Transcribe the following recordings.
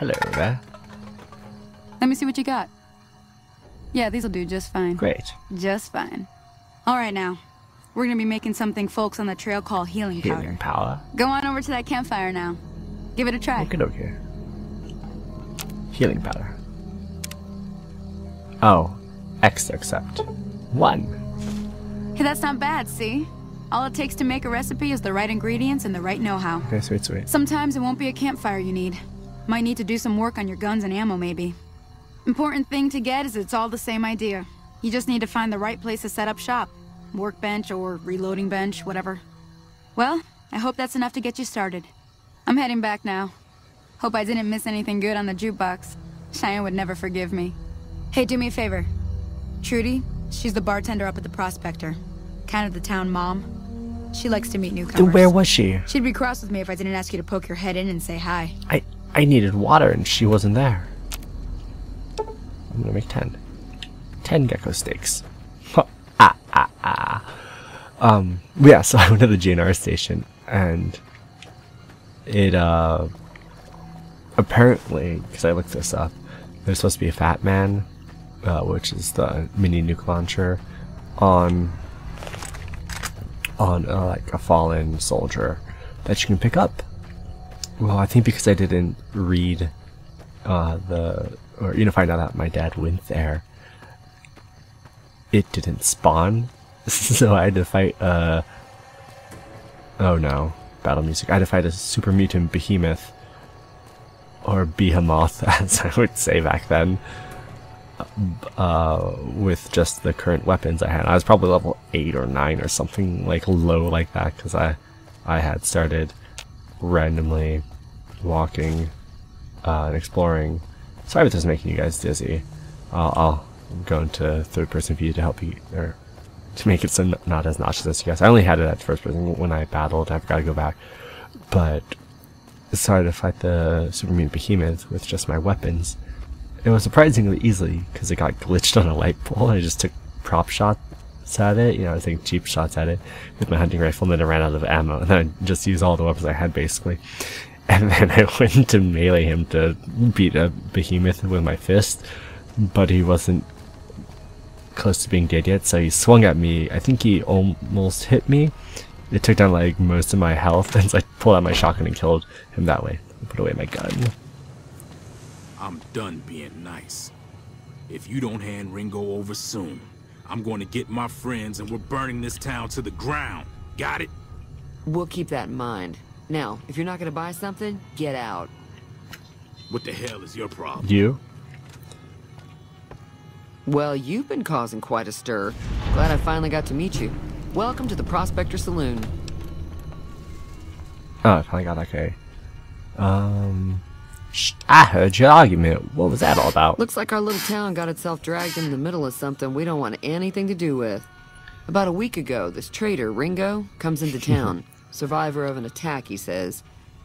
Hello there. Let me see what you got. Yeah, these'll do just fine. Great. Just fine. Alright now. We're gonna be making something folks on the trail call healing powder. Healing powder. Go on over to that campfire now. Give it a try. Okay. Healing powder. Oh. X to accept. 1. Hey, that's not bad, see? All it takes to make a recipe is the right ingredients and the right know-how. Okay, sweet, sweet. Sometimes it won't be a campfire you need. Might need to do some work on your guns and ammo, maybe. Important thing to get is it's all the same idea. You just need to find the right place to set up shop. Workbench or reloading bench, whatever. Well, I hope that's enough to get you started. I'm heading back now. Hope I didn't miss anything good on the jukebox. Cheyenne would never forgive me. Hey, do me a favor. Trudy, she's the bartender up at the Prospector. Kind of the town mom. She likes to meet newcomers. Dude, where was she? She'd be cross with me if I didn't ask you to poke your head in and say hi. I needed water and she wasn't there. I'm gonna make 10. 10 gecko steaks. Yeah, so I went to the GNR station and it, apparently, because I looked this up, there's supposed to be a Fat Man, which is the mini nuke launcher, on like a fallen soldier that you can pick up. Well, I think because I didn't read find out that my dad went there, it didn't spawn, so I had to fight oh no, battle music. I had to fight a super mutant behemoth, or behemoth as I would say back then, with just the current weapons I had. I was probably level 8 or 9 or something like low like that, because I had started randomly walking and exploring. Sorry if this is making you guys dizzy. I'll go into third-person view to help you, or to make it so not as nauseous as you guys. I only had it at first person when I battled. I forgot to go back, but started to fight the super mutant behemoth with just my weapons. It was surprisingly easily because it got glitched on a light pole. I just took prop shots at it, I was taking cheap shots at it with my hunting rifle, and then I ran out of ammo, and then I just used all the weapons I had basically. And then I went to melee him to beat a behemoth with my fist, but he wasn't close to being dead yet, so he swung at me. I think he almost hit me. It took down like most of my health, and so I pulled out my shotgun and killed him that way. I put away my gun. I'm done being nice. If you don't hand Ringo over soon, I'm going to get my friends and we're burning this town to the ground. Got it? We'll keep that in mind. Now, if you're not going to buy something, get out. What the hell is your problem? You? Well, you've been causing quite a stir. Glad I finally got to meet you. Welcome to the Prospector Saloon. Oh, I finally got okay. I heard your argument. What was that all about? Looks like our little town got itself dragged in the middle of something we don't want anything to do with. About a week ago, this traitor, Ringo, comes into town. Survivor of an attack, he says.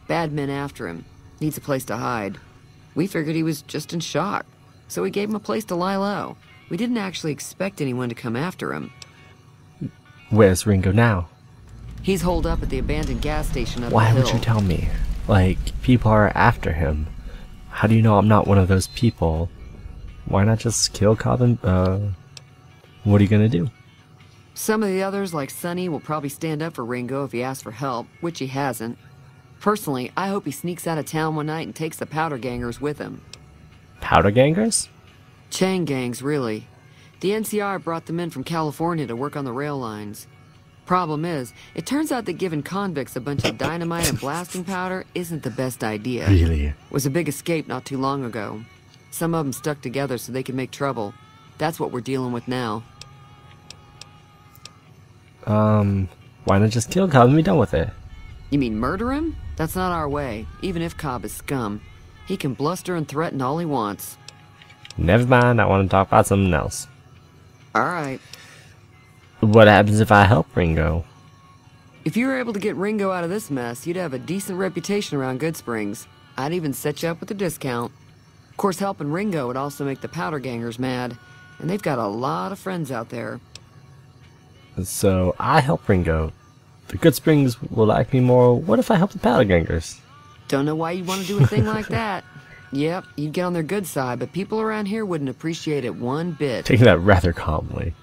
Bad men after him. Needs a place to hide. We figured he was just in shock, so we gave him a place to lie low. We didn't actually expect anyone to come after him. Where's Ringo now? He's holed up at the abandoned gas station up the Why hill. would you tell me? Like, people are after him. How do you know I'm not one of those people? Why not just kill Cobb and, what are you gonna do? Some of the others, like Sonny, will probably stand up for Ringo if he asks for help, which he hasn't. Personally, I hope he sneaks out of town one night and takes the powder gangers with him. Powder gangers? Chain gangs, really. The NCR brought them in from California to work on the rail lines. Problem is, it turns out that giving convicts a bunch of dynamite and blasting powder isn't the best idea. Really? It was a big escape not too long ago. Some of them stuck together so they could make trouble. That's what we're dealing with now. Why not just kill Cobb and be done with it? You mean murder him? That's not our way, even if Cobb is scum. He can bluster and threaten all he wants. Never mind, I want to talk about something else. Alright. What happens if I help Ringo? If you were able to get Ringo out of this mess, you'd have a decent reputation around Goodsprings. I'd even set you up with a discount. Of course, helping Ringo would also make the powder gangers mad, and they've got a lot of friends out there. So, I help Ringo. The Goodsprings will like me more. What if I help the powder gangers? Don't know why you'd want to do a thing like that. Yep, you'd get on their good side, but people around here wouldn't appreciate it one bit. Taking that rather calmly.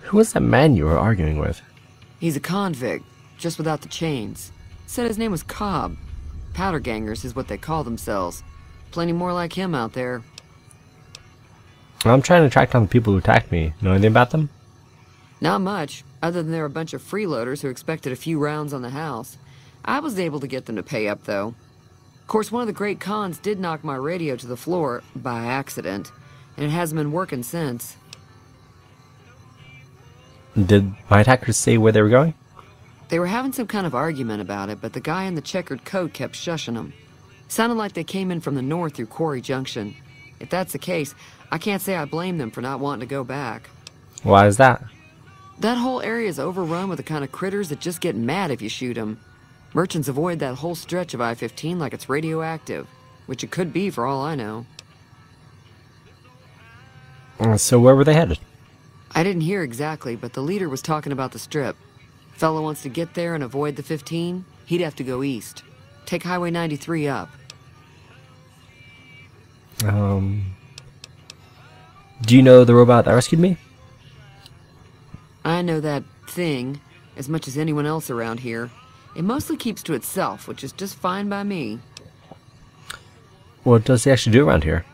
Who was that man you were arguing with? He's a convict, just without the chains. Said his name was Cobb. Powder gangers is what they call themselves. Plenty more like him out there. I'm trying to track down the people who attacked me. Know anything about them? Not much, other than they're a bunch of freeloaders who expected a few rounds on the house. I was able to get them to pay up, though. Of course, one of the great cons did knock my radio to the floor, by accident, and it hasn't been working since. Did my attackers say where they were going? They were having some kind of argument about it, but the guy in the checkered coat kept shushing them. Sounded like they came in from the north through Quarry Junction. If that's the case, I can't say I blame them for not wanting to go back. Why is that? That whole area is overrun with the kind of critters that just get mad if you shoot them. Merchants avoid that whole stretch of I-15 like it's radioactive, which it could be for all I know. So where were they headed? I didn't hear exactly, but the leader was talking about the strip. Fellow wants to get there and avoid the 15, he'd have to go east. Take Highway 93 up. Do you know the robot that rescued me? I know that thing as much as anyone else around here. It mostly keeps to itself, which is just fine by me. What does he actually do around here?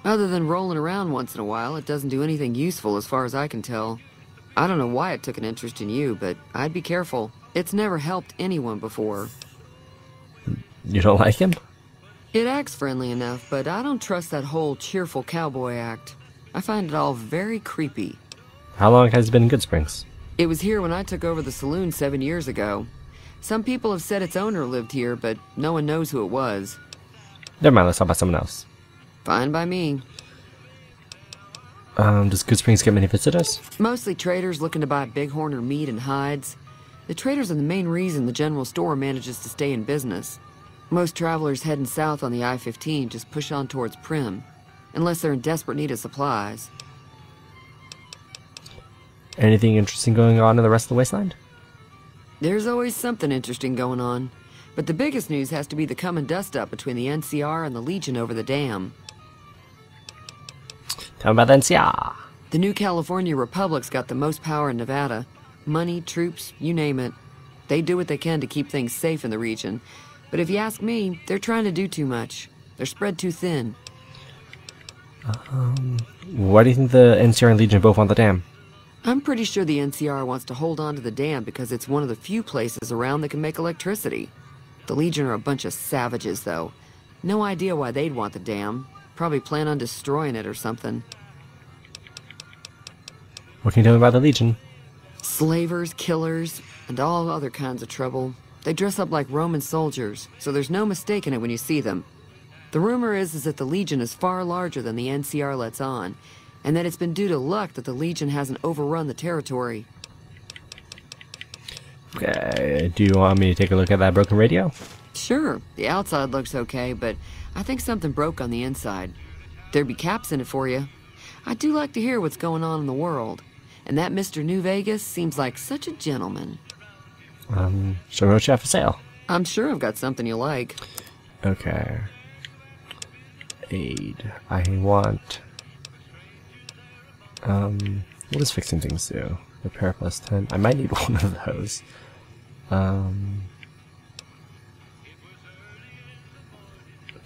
Other than rolling around once in a while, it doesn't do anything useful as far as I can tell. I don't know why it took an interest in you, but I'd be careful. It's never helped anyone before. You don't like him? It acts friendly enough, but I don't trust that whole cheerful cowboy act. I find it all very creepy. How long has he been in Goodsprings? It was here when I took over the saloon 7 years ago. Some people have said its owner lived here, but no one knows who it was. Never mind, let's talk about someone else. Fine by me. Does Goodsprings get many visitors? Mostly traders looking to buy bighorn or meat and hides. The traders are the main reason the general store manages to stay in business. Most travelers heading south on the I-15 just push on towards Prim, unless they're in desperate need of supplies. Anything interesting going on in the rest of the wasteland? There's always something interesting going on, but the biggest news has to be the coming dust-up between the NCR and the Legion over the dam. Tell me about the NCR. The new California Republic's got the most power in Nevada. Money, troops, you name it. They do what they can to keep things safe in the region. But if you ask me, they're trying to do too much. They're spread too thin. Why do you think the NCR and Legion both want the dam? I'm pretty sure the NCR wants to hold on to the dam because it's one of the few places around that can make electricity. The Legion are a bunch of savages, though. No idea why they'd want the dam. Probably plan on destroying it or something. What can you tell me about the Legion? Slavers, killers, and all other kinds of trouble. They dress up like Roman soldiers, so there's no mistaking it when you see them. The rumor is that the Legion is far larger than the NCR lets on, and that it's been due to luck that the Legion hasn't overrun the territory. Okay, do you want me to take a look at that broken radio? Sure, the outside looks okay, but I think something broke on the inside. There'd be caps in it for you. I do like to hear what's going on in the world, and that Mr. New Vegas seems like such a gentleman. Show me what you have for sale. I'm sure I've got something you like. Okay. Aid. I want... what does fixing things do? Repair plus 10. I might need one of those.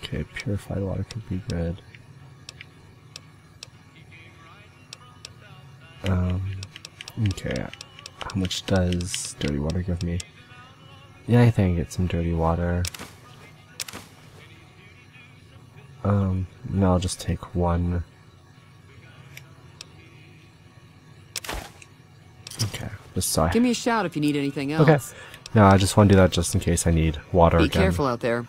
Okay, purified water could be good. Okay. How much does dirty water give me? Yeah, I think I get some dirty water. No, I'll just take one. Okay, just so Give me a shout if you need anything else. Okay. No, I just want to do that just in case I need water Be again. careful out there.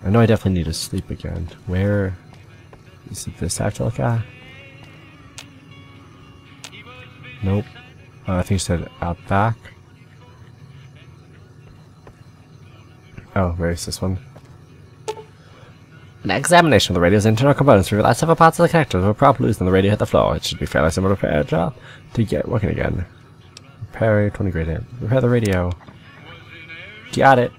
I know I definitely need to sleep again. Where is it this I have to look at? Nope. I think you said out back. Oh, where is this one? An examination of the radio's internal components revealed that several parts of the connectors were properly loose and the radio hit the floor. It should be fairly simple to repair a job to get working again. Repair 20 gradient. Repair the radio. Got it.